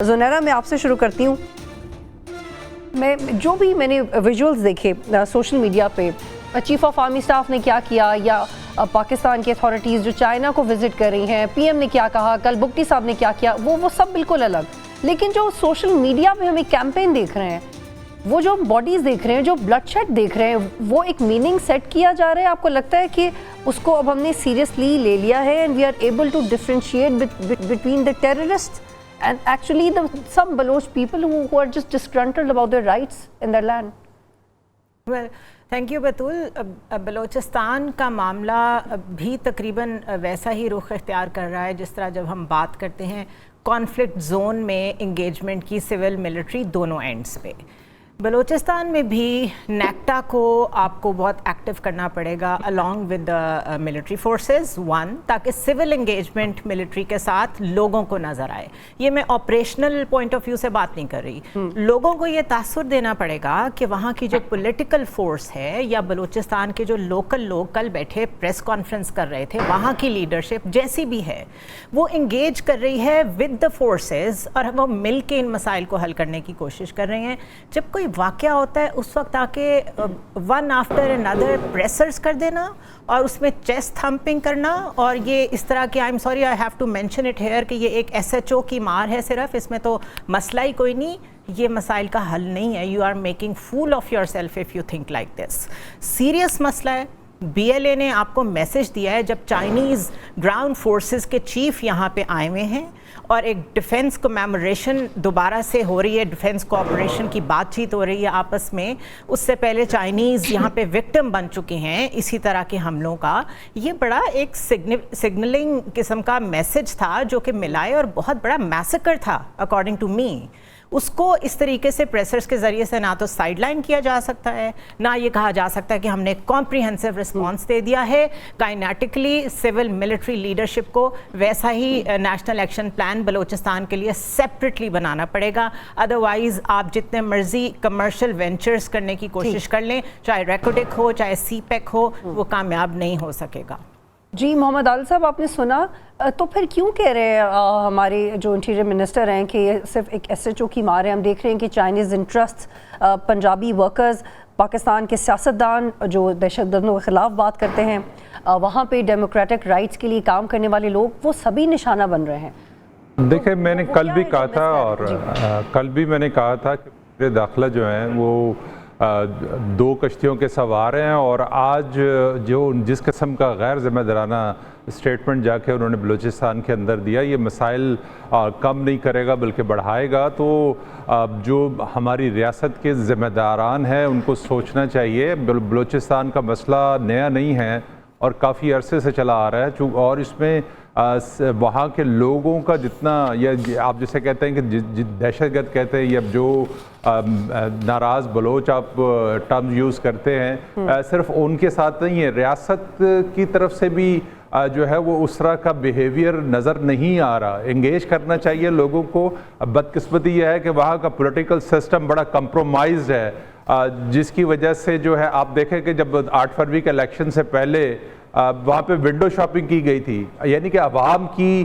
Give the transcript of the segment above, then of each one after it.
زنیرہ میں آپ سے شروع کرتی ہوں. میں جو بھی میں نے ویژولز دیکھے سوشل میڈیا پہ، چیف آف آرمی اسٹاف نے کیا کیا، یا پاکستان کی اتھارٹیز جو چائنا کو وزٹ کر رہی ہیں، پی ایم نے کیا کہا، کل بگٹی صاحب نے کیا کیا، وہ سب بالکل الگ. لیکن جو سوشل میڈیا پہ ہم ایک کیمپین دیکھ رہے ہیں، وہ جو باڈیز دیکھ رہے ہیں، جو بلڈ شیڈ دیکھ رہے ہیں، وہ ایک میننگ سیٹ کیا جا رہا ہے. آپ کو لگتا ہے کہ اس کو اب ہم نے سیریسلی لے لیا ہے and we are able to differentiate between the terrorist and actually some Baloch people who are just disgruntled about their rights in their land? Well, thank you Batool. Balochistan کا معاملہ بھی تقریباً ویسا ہی رخ اختیار کر رہا ہے جس طرح جب ہم بات کرتے ہیں کانفلکٹ زون میں انگیجمنٹ کی، سول ملٹری دونوں اینڈز پہ. بلوچستان میں بھی نیکٹا کو آپ کو بہت ایکٹیو کرنا پڑے گا along with the military forces one، تاکہ سول انگیجمنٹ ملٹری کے ساتھ لوگوں کو نظر آئے. یہ میں آپریشنل پوائنٹ آف ویو سے بات نہیں کر رہی. لوگوں کو یہ تاثر دینا پڑے گا کہ وہاں کی جو پولیٹیکل فورس ہے یا بلوچستان کے جو لوکل لوگ کل بیٹھے پریس کانفرنس کر رہے تھے، وہاں کی لیڈرشپ جیسی بھی ہے وہ انگیج کر رہی ہے ود دا فورسز، اور وہ مل کے ان مسائل کو حل کرنے کی کوشش کر رہے ہیں. جب کوئی واقعہ ہوتا ہے اس وقت آ کے ون آفٹر another پریسرز کر دینا اور اس میں چیسٹ تھمپنگ کرنا، اور یہ اس طرح کہ I am sorry I have to mention it here کہ یہ ایک ایس ایچ او کی مار ہے صرف، اس میں تو مسئلہ ہی کوئی نہیں. یہ مسائل کا حل نہیں ہے. You are making fool of yourself if you think like this. Serious مسئلہ ہے. بی ایل اے نے آپ کو میسج دیا ہے جب چائنیز گراؤنڈ فورسز کے چیف یہاں پہ آئے ہوئے ہیں اور ایک ڈیفنس کمیموریشن دوبارہ سے ہو رہی ہے، ڈیفنس کوآپریشن کی بات چیت ہو رہی ہے آپس میں. اس سے پہلے چائنیز یہاں پہ وکٹم بن چکے ہیں اسی طرح کے حملوں کا. یہ بڑا ایک سگنلنگ قسم کا میسج تھا جو کہ ملائے، اور بہت بڑا میسیکر تھا اکارڈنگ ٹو می. اس کو اس طریقے سے پریسرز کے ذریعے سے نہ تو سائڈ لائن کیا جا سکتا ہے، نہ یہ کہا جا سکتا ہے کہ ہم نے کمپریہنسو رسپانس دے دیا ہے. کائنیٹکلی سول ملٹری لیڈرشپ کو ویسا ہی نیشنل ایکشن پلان بلوچستان کے لیے سیپریٹلی بنانا پڑے گا. ادروائز آپ جتنے مرضی کمرشل وینچرز کرنے کی کوشش کر لیں، چاہے ریکوڈک ہو چاہے سی پیک ہو، وہ کامیاب نہیں ہو سکے گا. جی محمد عادل صاحب، آپ نے سنا تو پھر کیوں کہہ رہے ہیں ہمارے جو انٹیریئر منسٹر ہیں کہ یہ صرف ایک ایس ایچ او کی مار ہے؟ ہم دیکھ رہے ہیں کہ Chinese interest, Punjabi workers, Pakistan کے سیاستدان جو دہشت گردوں کے خلاف بات کرتے ہیں، وہاں پہ ڈیموکریٹک رائٹس کے لیے کام کرنے والے لوگ، وہ سبھی نشانہ بن رہے ہیں. دیکھیں، میں نے کل بھی کہا تھا اور کل بھی میں نے کہا تھا کہ میرے داخلہ جو ہیں وہ دو کشتیوں کے سوار ہیں، اور آج جو جس قسم کا غیر ذمہ دارانہ اسٹیٹمنٹ جا کے انہوں نے بلوچستان کے اندر دیا، یہ مسائل کم نہیں کرے گا بلکہ بڑھائے گا. تو جو ہماری ریاست کے ذمہ داران ہیں ان کو سوچنا چاہیے. بلوچستان کا مسئلہ نیا نہیں ہے اور کافی عرصے سے چلا آ رہا ہے، اور اس میں وہاں کے لوگوں کا جتنا، یا آپ جسے کہتے ہیں کہ دہشت گرد کہتے ہیں، یا جو ناراض بلوچ آپ ٹرمز یوز کرتے ہیں، صرف ان کے ساتھ نہیں ہے، ریاست کی طرف سے بھی جو ہے وہ اس طرح کا بیہیویئر نظر نہیں آ رہا. انگیج کرنا چاہیے لوگوں کو. بدقسمتی یہ ہے کہ وہاں کا پولیٹیکل سسٹم بڑا کمپرومائزڈ ہے، جس کی وجہ سے جو ہے آپ دیکھیں کہ جب 8 فروری کے الیکشن سے پہلے وہاں پہ ونڈو شاپنگ کی گئی تھی، یعنی کہ عوام کی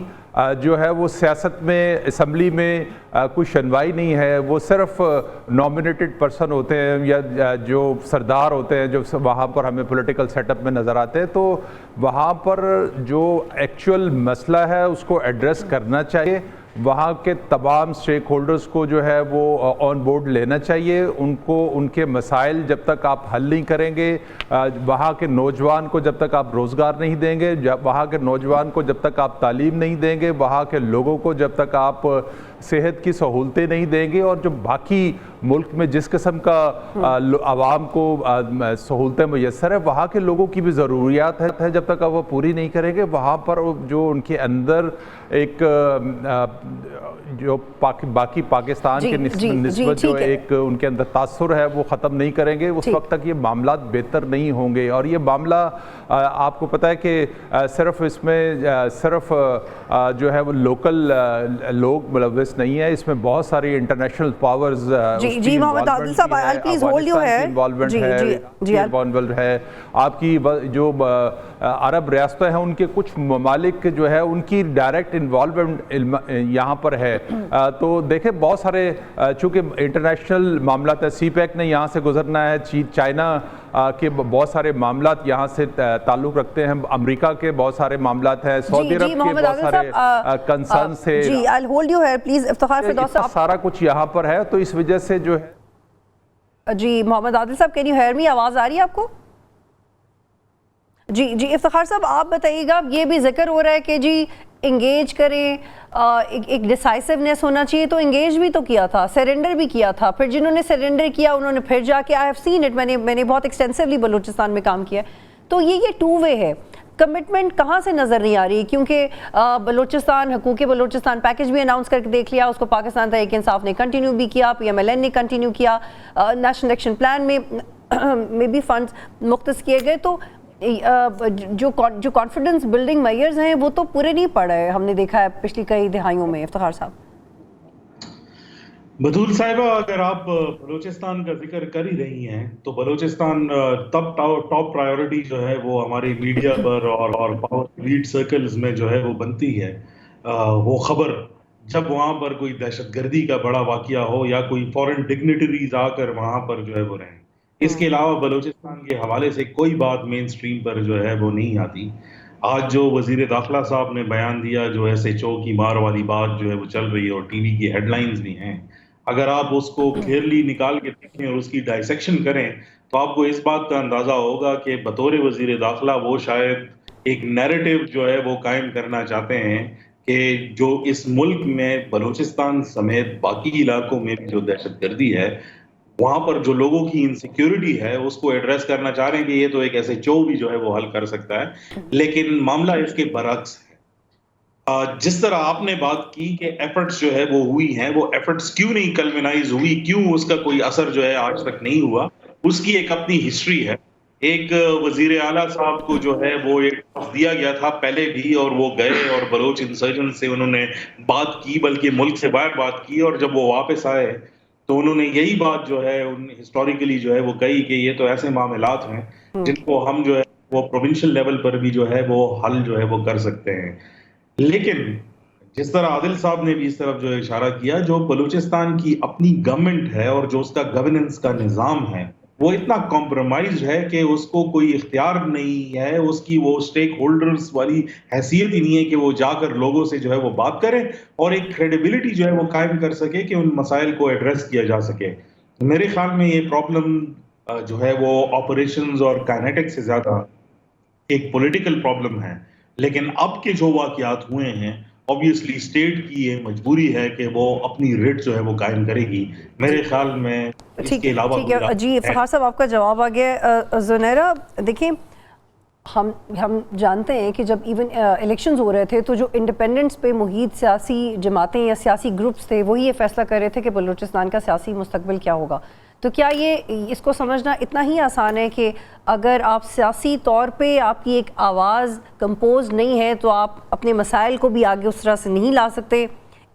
جو ہے وہ سیاست میں، اسمبلی میں کوئی شنوائی نہیں ہے. وہ صرف نامینیٹڈ پرسن ہوتے ہیں یا جو سردار ہوتے ہیں جو وہاں پر ہمیں پولیٹیکل سیٹ اپ میں نظر آتے ہیں. تو وہاں پر جو ایکچوئل مسئلہ ہے اس کو ایڈریس کرنا چاہیے. وہاں کے تمام اسٹیک ہولڈرز کو جو ہے وہ آن بورڈ لینا چاہیے. ان کو ان کے مسائل جب تک آپ حل نہیں کریں گے، وہاں کے نوجوان کو جب تک آپ روزگار نہیں دیں گے، وہاں کے نوجوان کو جب تک آپ تعلیم نہیں دیں گے، وہاں کے لوگوں کو جب تک آپ صحت کی سہولتیں نہیں دیں گے، اور جو باقی ملک میں جس قسم کا عوام کو سہولتیں میسر ہے، وہاں کے لوگوں کی بھی ضروریات ہے، جب تک وہ پوری نہیں کریں گے، وہاں پر جو ان کے اندر ایک جو باقی پاکستان کے نسبت جو ایک ان کے اندر تاثر ہے وہ ختم نہیں کریں گے، اس وقت تک یہ معاملات بہتر نہیں ہوں گے. اور یہ معاملہ آپ کو پتہ ہے کہ صرف اس میں صرف جو ہے وہ لوکل لوگ ملوث بس نہیں ہے, اس میں بہت ساری انٹرنیشنل پاورز جی محمد عادل صاحب پلیز ہولڈ یور انوالومنٹ ہے. آپ کی جو عرب ریاستیں ہیں ان کے کچھ ممالک جو ہے ان کی ڈائریکٹ انوالومنٹ یہاں پر ہے. تو دیکھیں بہت سارے چونکہ انٹرنیشنل معاملات ہے, سی پیک نے یہاں سے گزرنا ہے, چائنا کے بہت سارے معاملات یہاں سے تعلق رکھتے ہیں, امریکہ کے بہت سارے معاملات ہیں, سعودی عرب کے بہت سارے کنسرنس ہے, جی I'll hold you here please. Iftikhar Firdous صاحب سارا کچھ یہاں پر ہے, تو اس وجہ سے جو ہے جی محمد عادل صاحب کین یو ہیئر می, آواز آ رہی ہے آپ کو؟ جی افتخار صاحب آپ بتائیے گا, یہ بھی ذکر ہو رہا ہے کہ جی انگیج کریں, ایک ڈیسائسونیس ہونا چاہیے, تو انگیج بھی تو کیا تھا, سرنڈر بھی کیا تھا, پھر جنہوں نے سرنڈر کیا انہوں نے پھر جا کے آئی ہیو سین اٹ, میں نے بہت ایکسٹینسولی بلوچستان میں کام کیا, تو یہ ٹو وے ہے. کمٹمنٹ کہاں سے نظر نہیں آ رہی, کیونکہ بلوچستان حقوق بلوچستان پیکج بھی اناؤنس کر کے دیکھ لیا, اس کو پاکستان تحریک انصاف نے کنٹینیو بھی کیا, PMLN نے کنٹینیو کیا, نیشنل ایکشن پلان میں بھی فنڈز مختص کیے گئے, تو جو کانفیڈنس بلڈنگ میئرز ہیں وہ تو پورے نہیں پڑ رہے, ہم نے دیکھا ہے پچھلی کئی دہائیوں میں. افتخار صاحب. بدول صاحبہ, اگر آپ بلوچستان کا ذکر کر ہی رہی ہیں تو بلوچستان تب ٹاپ پرائیورٹی جو ہے وہ ہماری میڈیا پر اور پاور لیڈ سرکلز میں جو ہے وہ بنتی ہے. وہ خبر جب وہاں پر کوئی دہشت گردی کا بڑا واقعہ ہو یا کوئی فورن ڈگنیٹریز آ کر وہاں پر جو ہے وہ رہیں, اس کے علاوہ بلوچستان کے حوالے سے کوئی بات مین سٹریم پر جو ہے وہ نہیں آتی. آج جو وزیر داخلہ صاحب نے بیان دیا, جو SHO کی مار والی بات جو ہے وہ چل رہی ہے اور TV کی ہیڈ لائنز بھی ہیں, اگر آپ اس کو کلیئرلی نکال کے دیکھیں اور اس کی ڈائسیکشن کریں تو آپ کو اس بات کا اندازہ ہوگا کہ بطور وزیر داخلہ وہ شاید ایک نیریٹو جو ہے وہ قائم کرنا چاہتے ہیں کہ جو اس ملک میں بلوچستان سمیت باقی علاقوں میں جو دہشت گردی ہے, وہاں پر جو لوگوں کی انسیکیورٹی ہے اس کو ایڈریس کرنا چاہ رہے ہیں کہ یہ تو ایک SHO بھی جو ہے وہ حل کر سکتا ہے. لیکن معاملہ اس کے برعکس ہے. جس طرح آپ نے بات کی کہ ایفرٹس جو ہے وہ ہوئی ہیں, وہ ایفرٹس کیوں نہیں کلمنائز ہوئی, کیوں اس کا کوئی اثر جو ہے آج تک نہیں ہوا, اس کی ایک اپنی ہسٹری ہے. ایک وزیر اعلیٰ صاحب کو جو ہے وہ ایک دیا گیا تھا پہلے بھی, اور وہ گئے اور بلوچ انسرجن سے انہوں نے بات کی, بلکہ ملک سے باہر بات کی, اور جب وہ واپس آئے تو انہوں نے یہی بات جو ہے ہسٹوریکلی جو ہے وہ کہی کہ یہ تو ایسے معاملات ہیں جن کو ہم جو ہے وہ پروونشل لیول پر بھی جو ہے وہ حل جو ہے وہ کر سکتے ہیں. لیکن جس طرح عادل صاحب نے بھی اس طرف جو اشارہ کیا, جو بلوچستان کی اپنی گورنمنٹ ہے اور جو اس کا گورننس کا نظام ہے وہ اتنا کمپرومائزڈ ہے کہ اس کو کوئی اختیار نہیں ہے, اس کی وہ سٹیک ہولڈرز والی حیثیت ہی نہیں ہے کہ وہ جا کر لوگوں سے جو ہے وہ بات کرے اور ایک کریڈیبلٹی جو ہے وہ قائم کر سکے کہ ان مسائل کو ایڈریس کیا جا سکے. میرے خیال میں یہ پرابلم جو ہے وہ آپریشنز اور کائنیٹک سے زیادہ ایک پولیٹیکل پرابلم ہے. لیکن اب کے جو واقعات ہوئے ہیں, obviously اسٹیٹ کی یہ مجبوری ہے کہ وہ اپنی ریٹ جو ہے وہ قائم کرے گی. میرے خیال میں اس کے علاوہ جی افتخار صاحب آپ کا جواب آ گیا. زنیرہ دیکھیں, ہم جانتے ہیں کہ جب ایون الیکشنز ہو رہے تھے تو جو انڈیپینڈنٹس پہ محیط سیاسی جماعتیں یا سیاسی گروپس تھے وہی یہ فیصلہ کر رہے تھے کہ بلوچستان کا سیاسی مستقبل کیا ہوگا. تو کیا یہ اس کو سمجھنا اتنا ہی آسان ہے کہ اگر آپ سیاسی طور پہ آپ کی ایک آواز کمپوز نہیں ہے تو آپ اپنے مسائل کو بھی آگے اس طرح سے نہیں لا سکتے,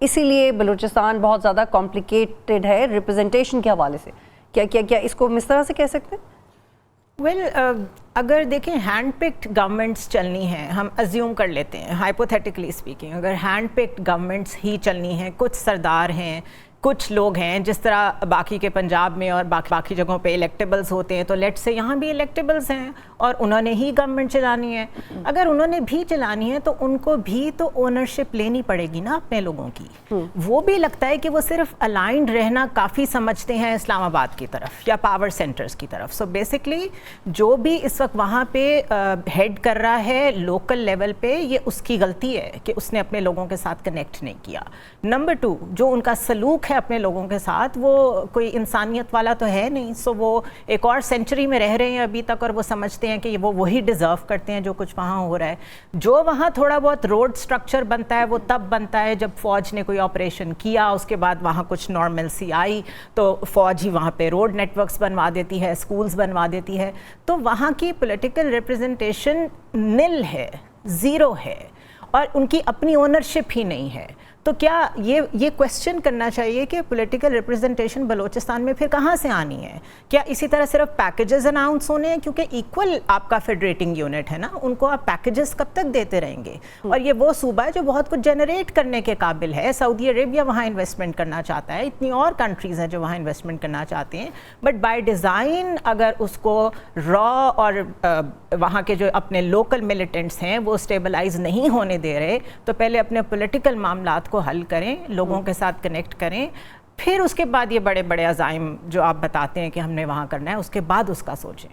اسی لیے بلوچستان بہت زیادہ کمپلیکیٹڈ ہے ریپرزنٹیشن کے حوالے سے؟ کیا اس کو اس طرح سے کہہ سکتے ہیں؟ اگر دیکھیں ہینڈ پکڈ گورنمنٹس چلنی ہیں, ہم ازیوم کر لیتے ہیں ہائپوتھیٹیکلی اسپیکنگ, اگر ہینڈ پکڈ گورنمنٹس ہی چلنی ہیں, کچھ سردار ہیں, کچھ لوگ ہیں, جس طرح باقی کے پنجاب میں اور باقی جگہوں پہ الیکٹیبلز ہوتے ہیں, تو لیٹ سے یہاں بھی الیکٹیبلز ہیں اور انہوں نے ہی گورنمنٹ چلانی ہے. اگر انہوں نے بھی چلانی ہے تو ان کو بھی تو اونرشپ لینی پڑے گی نا اپنے لوگوں کی. وہ بھی لگتا ہے کہ وہ صرف الائنڈ رہنا کافی سمجھتے ہیں اسلام آباد کی طرف یا پاور سینٹرز کی طرف. سو بیسکلی جو بھی اس وقت وہاں پہ ہیڈ کر رہا ہے لوکل لیول پہ, یہ اس کی غلطی ہے کہ اس نے اپنے لوگوں کے ساتھ کنیکٹ نہیں کیا. نمبر 2, جو ان کا سلوک ہے اپنے لوگوں کے ساتھ وہ کوئی انسانیت والا تو ہے نہیں. سو وہ ایک اور سینچری میں رہ رہے ہیں ابھی تک اور وہ سمجھتے ہیں کہ وہ وہی ڈیزرو کرتے ہیں جو کچھ وہاں ہو رہا ہے. جو وہاں تھوڑا بہت روڈ سٹرکچر بنتا ہے وہ تب بنتا ہے جب فوج نے کوئی آپریشن کیا, اس کے بعد وہاں کچھ نارملسی آئی تو فوج ہی وہاں پہ روڈ نیٹ ورکس بنوا دیتی ہے, اسکولز بنوا دیتی ہے. تو وہاں کی پولیٹیکل ریپرزنٹیشن نل ہے, زیرو ہے, اور ان کی اپنی اونرشپ ہی نہیں ہے. تو کیا یہ کویسچن کرنا چاہیے کہ پولیٹیکل ریپرزنٹیشن بلوچستان میں پھر کہاں سے آنی ہے؟ کیا اسی طرح صرف پیکیجز اناؤنس ہونے ہیں؟ کیونکہ ایکول آپ کا فیڈریٹنگ یونٹ ہے نا، ان کو آپ پیکیجز کب تک دیتے رہیں گے؟ اور یہ وہ صوبہ ہے جو بہت کچھ جنریٹ کرنے کے قابل ہے. سعودی عربیہ وہاں انویسٹمنٹ کرنا چاہتا ہے، اتنی اور کنٹریز ہیں جو وہاں انویسٹمنٹ کرنا چاہتے ہیں، بٹ بائی ڈیزائن اگر اس کو را اور وہاں کے جو اپنے لوکل ملیٹنٹس ہیں وہ اسٹیبلائز نہیں ہونے دے رہے، تو پہلے اپنے پولیٹیکل معاملات کو حل کریں، لوگوں کے ساتھ کنیکٹ کریں، پھر اس کے بعد یہ بڑے بڑے عزائم جو آپ بتاتے ہیں کہ ہم نے وہاں کرنا ہے، اس کے بعد اس کا سوچیں.